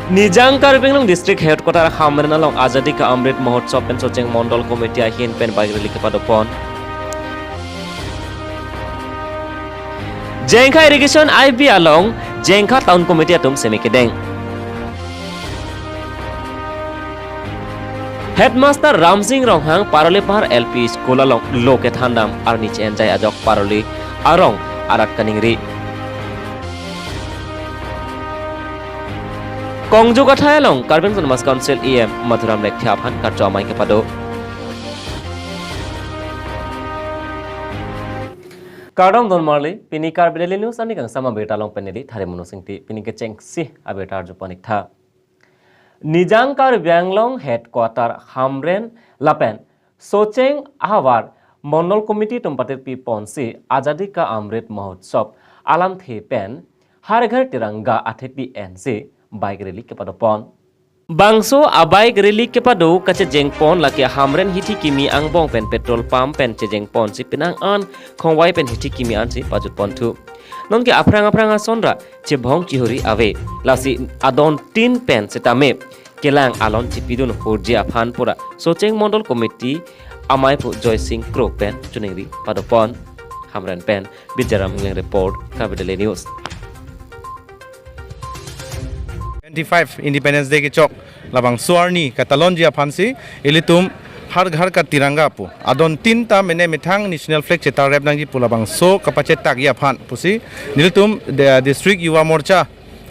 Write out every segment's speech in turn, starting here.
Nijang Karibinglong District Headquarter Hamren along Azadi ka Amrit Mahotsav pen Socheng Mondol Committee ahin pen bagreli kepadopon. Jengkha Irrigation IB along Jengkha Town Committee atum semikedeng. Headmaster Ramsing Ronghang Paroli Pahar LP School along Loket Handam Arnich Enjai Ajok Paroli Arong Arat Kaningri. Kongjoga Thayalong Carbon Mas Council EM Mathuram Lek Thiaphan Karcho Mai Kepado. Kardong Don Marley Pini Carbedeli News ani kang sama beta long penedi thare monusingti Pini keceng si abeta arjupanik tha. Nijang Karibinglong Headquarter Hamren Lapen Socheng Ahawar Mondol Committee Tumpatit Pi Ponsi Azadi ka Amrit Mahotsav Alam The Pen Har Ghar Tiranga Athepi NC Bike rally kepadopon. Bangso a bike rally kepado kache jengpon laki Hamren hiti kimi angbong pen petrol pump pen che jengpon si pinang an khongwai pen hiti kimi an si pajut pon thu. Nongke aprang sonra che bhong chihuri ave lasi adon tin pen setame kelang alon chipidun hurji aphan pura Socheng Mondol Committee amai pu Joy Singh Kro pen chuningri padopon. Hamren pen Bijaram Ngleng report Kabedeli News. 25 independence day के चौक लबांग सुआरनी कतालोन जिया फांसी इलितुम हर घर का तिरंगा पु अदोन तीन ता मैंने मिथांग national flag चेता rape नंगी पुलाबांग सो कपाचे तागिया फान pussy निलतुम district Yuva Morcha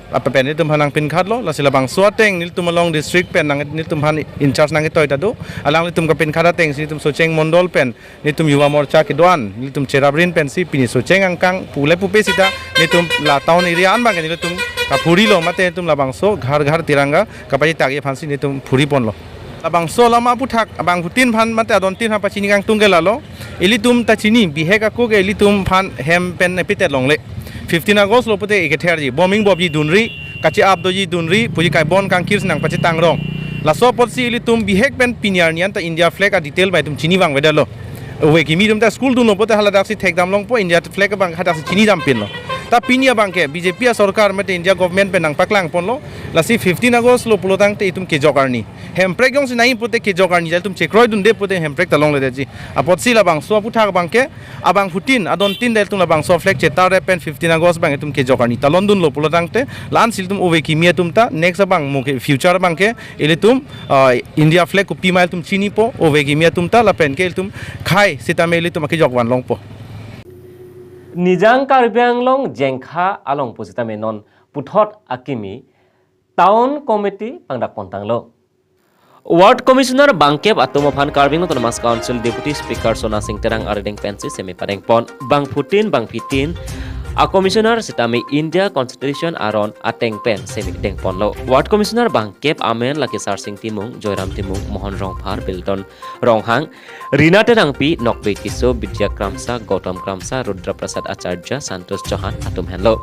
apa pen nitum hanang pin khadlo la silabang suateng nitum along district pen nang nitum han in charge nang toy tadu alang nitum ka pin khada teng nitum Socheng Mondol pen nitum yuwa morcha ke doan nitum cherabrin pen si pini Socheng angkang pule pupe sita nitum la town area an bang nitum ka phuri lo mate nitum labang so ghar ghar tiranga kapai tagi phansi nitum phuri pon lo labang so lama puthak abang putin phan mate adon tin ha pachini kang tungge lalo ilitum tachini biheka ko ge ilitum phan hem pen epite longle 15 August lo pute ikether ji bombing bob ji dunri kachi abdo ji dunri puji kai bon kang kirs nang pachi tangrong la so pot si ili tum bihek pen pinyar nian ta India flag a detail bai tum chini bang wedalo we ki mi tum ta school dun lo pote hala daksi thek dam long po India flag bang hata chini dam pin lo ta pinya bang ke BJP sarkar mate India government pen nang paklang pon lo la si 15 August lo pulotang te itum ke jogarni hemprek yong si nai pote ke jogarni jal tum chekroi dun de pote hemprek talong le ji apot si la bang so puthak bang ke abang putin adon tin del tum la bang so flag che tar pen 15 August bang tum ke jogarni talon dun lo pulotang te lan sil tum ove kimia tum ta next bang mo ke future bang ke ele tum India flag ko pi mail tum chini po ove kimia tum ta la pen ke tum khai sitameli tum ke jogwan long po Nijang Karibinglong Jengkha along positame non puthot akimi Town Committee pangdak pontanglo Ward Commissioner Bangkep Atomophan Karibinglong Autonomous Council Deputy Speaker Sona Singh Terang Aredeng Pensi semi pareng pon Bang Putin Bang Pitin a Commissioner sitami India Constitution aron ateng pen semi deng ponlo Ward Commissioner Bangkep Amen Lakisar Singh Timung Joyram Timung Mohon Rongphar Bilton Ronghang Rina Terangpi Nokbe Kiso Bidya Kramsa Gautam Kramsa Rudra Prasad Acharya Santos Johan Atum Henlo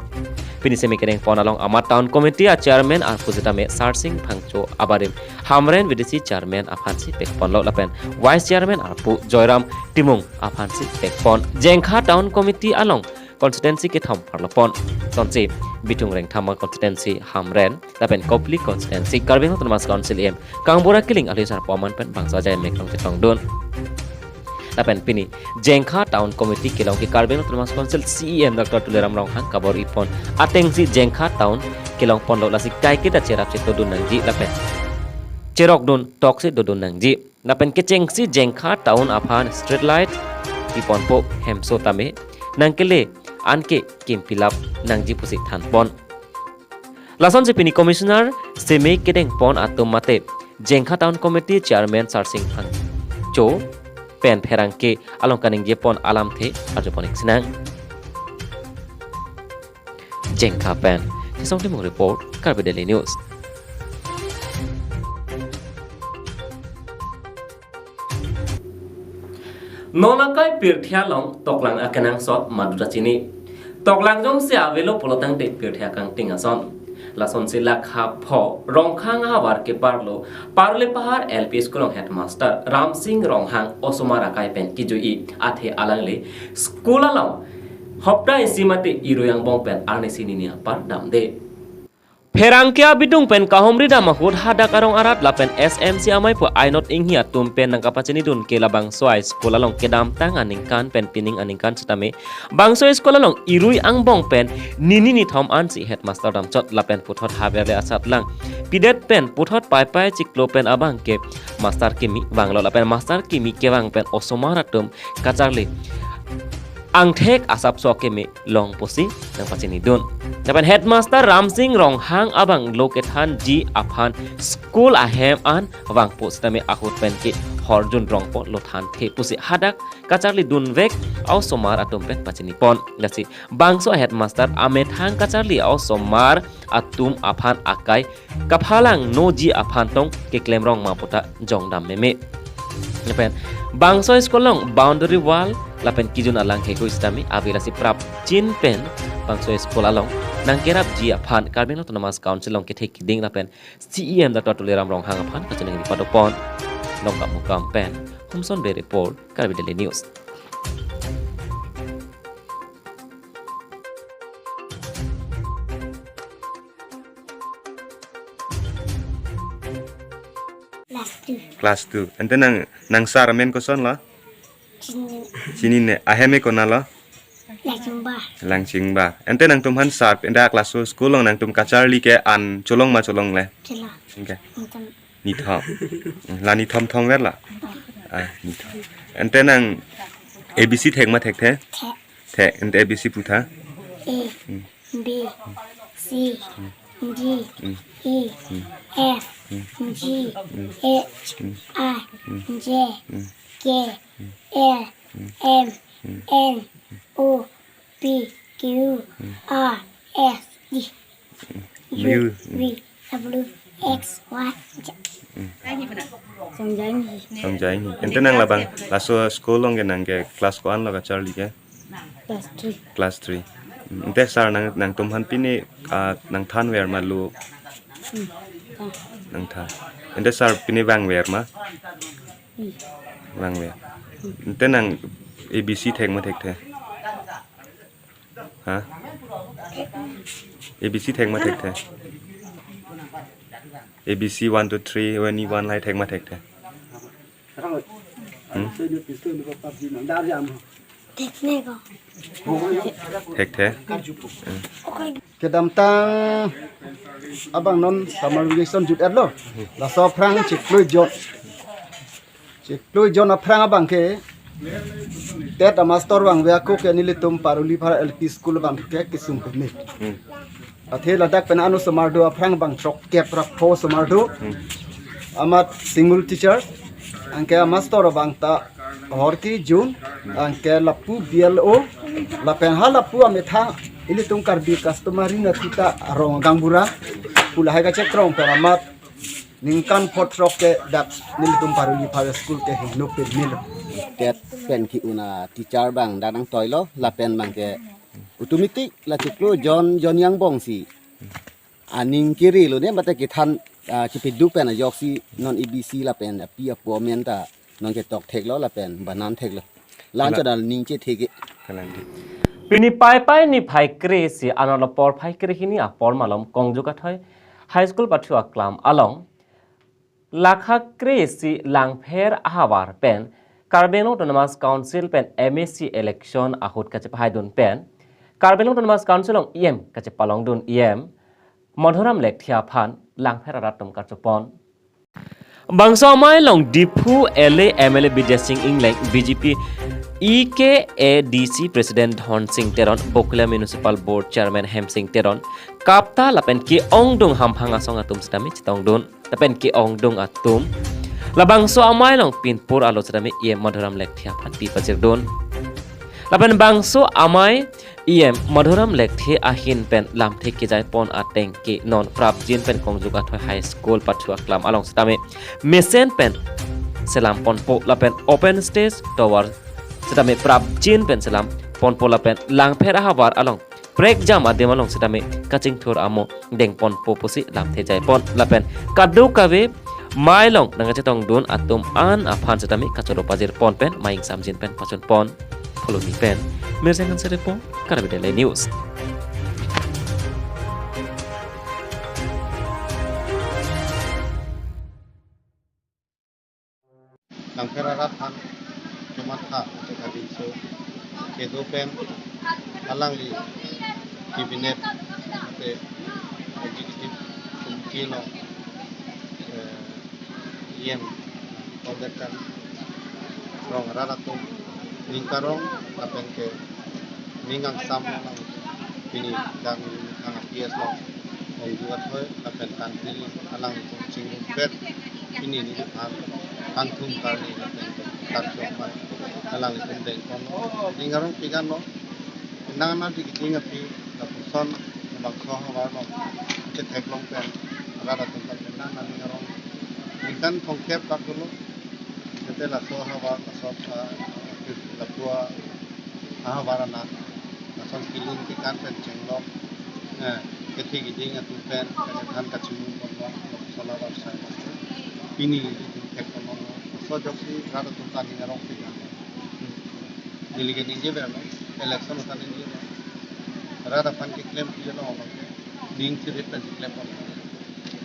Pini semi kedeng pon along Amat Town Committee a Chairman a Pujitame Sar Singh Phangcho Abarim Hamren VDC Chairman Aphansi Pekponlo Lapen Vice Chairman Arpu Joyram Timung Aphansi Pekpon Jengkha Town Committee along constituency ke tham parlapon tonsi bitung reng thama constituency Hamren lapen Kopli constituency Karibinglong Autonomous Council em kangbora kiling alisar poman pen bangsa jai mekrong chetong don lapen pini Jengkha Town Committee kilong ki Karibinglong Autonomous Council CEM Dr. Tuleram Ronghang kabor ipon atengsi Jengkha Town kilong pondok lasi kai kita cerap ceto dun nangji lapen cerok dun toksi dodon nangji lapen kecengsi Jengkha Town aphan street light ipon po hemso tame nangkele anke kimpilap nangji pusik than pon lason sepini commissioner seme kedeng pon atom mate Jengkha Town Committee Chairman Sar Singh Phangcho pen pherangke along kaning je pon alam the arjoponik sinang Jengkha pen song timung report Kabedeli News Nonakai pirthialong toklang akanang sot madura chini toklang jong se avelo polotang te pirthia kang tingason lason se lakha pho rongkhang hawar ke parlo parle pahar LP school headmaster Ram Singh Ronghang osomar akai pen kijui athe alangle school along hopta isimate iroyang bong pen arne sininia par damde Ferangkia bidung pen kahomri da mahut hadak arong arat la pen SMC amai pu ainot inghia tum pen nang kapacini dun ke labang soai sekolah long kedam tang aningkan pen pining aningkan setame bang soai sekolah long irui angbong pen nini ni thom an si headmaster dam chot la pen puthot habele asat lang pidet pen puthot pai pai ciklo pen abang ke master kimi banglo la pen master kimi ke bang pen osomaratum kacarli angthek asap sokeme long posi nang pacini dun dapat headmaster Ramsing rong hang abang lokethan ji aphan school ahem an wang pos tame ahut pen ki horjun rong po lothan the pusi hadak kacarli dun vek au somar atum pen pacini pon gasi bangso headmaster amet hang kacarli au somar atum aphan akai kaphalang no ji aphan tong ke klem rong ma pota jong dam meme Lapen bangso sekolong boundary wall lapen kijun alang heko istami avilasi prap chin pen bangso sekolah long nang kerap ji aphan karbeng autonomous council long ke thek ding lapen CEM da totuleram rong hang aphan kacheneng di padopon long kam mukam pen humson be report Karbi Daily News Kelas 2. Ente nang saramen ko son la? Sini ne aheme ko na la? Langsing ba. Ente nang tumhan sar ente kelas 2 school long nang tum kacarli ke an cholong ma cholong le. Okay. Ni thom. La ni thom thom wer la. Ni thom. Ente nang ABC thek ma thek the? Thek ente ABC putha? A B C D E F G H I J K L M N O P Q R S T U V W X Y Z. Samjai ni. Ente nang labang laso school long ke nang ke kelas ko an la kacarli ke? Kelas 3. Ente sar nang tumhan pini nang than wer ma lu. Nang than. Ente sar pini wang wer ma? Wang wer. Ente nang ABC thek ma thek the? Ha? ABC thek ma thek the? ABC 1 2 3 when you one lai thek ma thek the? Thek the? Kedam tang abang non summer vacation jut lo la so prang chiklui jon a prang abang ke tet a master bang via ko ke nilitum paruli phara LP school bang ke kisum ke ni athe la dak pen anu samar do a prang bang chok ke pra pho samar do amat single teacher angke a master bang ta horki jun angke lapu BLO la pen halapu ametha ini tung karbi customary na kita rong gangbura pula hai ka check rong peramat ningkan potrok ke dak nili tung paruli phara school ke hino pe mil tet pen ki una teacher bang dadang toilo la pen bang ke automatic la ciklo jon yang bong si aning kiri lo ne mate ki than ki pidu pen a yok si non EBC la pen pi a po menta non ke tok thek lo la pen banan thek lo lan cha dal ning che thek Kalanti. Pini pai ni phai kre si anala por phai kre hini a por malom kongjuka thoi high school pathua klam along lakha kre si langpher ahawar pen Karbeng Autonomous Council pen MSC election ahut kache phai dun pen Karbeng Autonomous Council ong EM kache palong dun EM Madhuram Lekthia phan langpher aratum kachopon Bangso mai long Dipu LA MLA Bidya Singh Inglang BJP EKADC President Dhon Singh Teron Bokula Municipal Board Chairman Hem Singh Teron Kapta lapen ki ongdung hamphanga song atum stami chitong dun lapen ki ongdung atum labangso amai long pinpur alochadami EM Madhuram Lekthia phan pi pachir dun lapen bangso amai EM Madhuram Lekthia ahin pen lamthek ki jai pon ateng ki non prap jin pen kongjuga thoi high school pathua klam along stami mesen pen selam ponpo lapen open stage tower setame prap jin pen selam ponpo lapen langpher ahawar along break jam adem along setame kaching thur amo deng ponpo posi lamthe jai pon lapen kadu kawe mailong nanga chetong dun atum an aphan setame kachoro pajir pon pen maing samjin pen pachon pon follow me pen mirsengan serepon Karbi Daily News tadi so kedo pen alang li kabinet ke executive committee no iem orderkan rong raratum ningkarong apen ke ningang sam lang pini dan ang PS lo ay buat hoy apen country alang ko singgung pet ini ni han angkum karni apen tarjok man alang itum deng kono ningarong pigan lo nana di kinga pi la puson bang so ha lo ke tek long pen raratum kan nana ningarong ningan thongkep tak dulu Kita la so hawa la so la tua hawa na la so kilin ki kan pen chenglok ke thi gi ding atu pen kan ka chulu kon lo so la war sa pini di tek kon lo so jok si rada tu kan ni rong pi dilige ninge be lo election ta ni lo rada pan ki claim ki lo lo ding si repen claim kon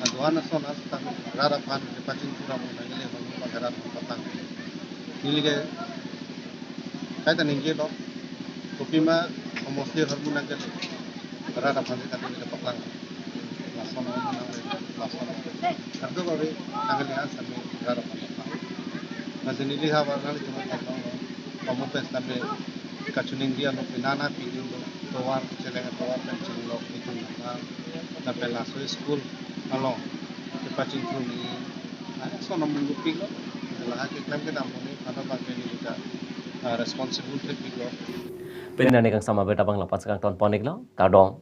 adwana so nas ta rada pan ke pachin pura mo na ile ho pa rada patang dilige kaita ninge lo kopima homosi hormona ke rada pan ka ni patang la so na la so na ardo gore nangli an sami rada pan na dinili ha war ngali tumo ta lo komo pe stambe kachuning dia lo pinana pidin lo towar chelenga towar pen chilo itu na pela so school alo ke pachin tu ni so na mungu pilo la ke klam ke damoni pada bangke ni juga responsible ke pilo Penina ni kang sama beta bang lapas kang ton ponik lo kadong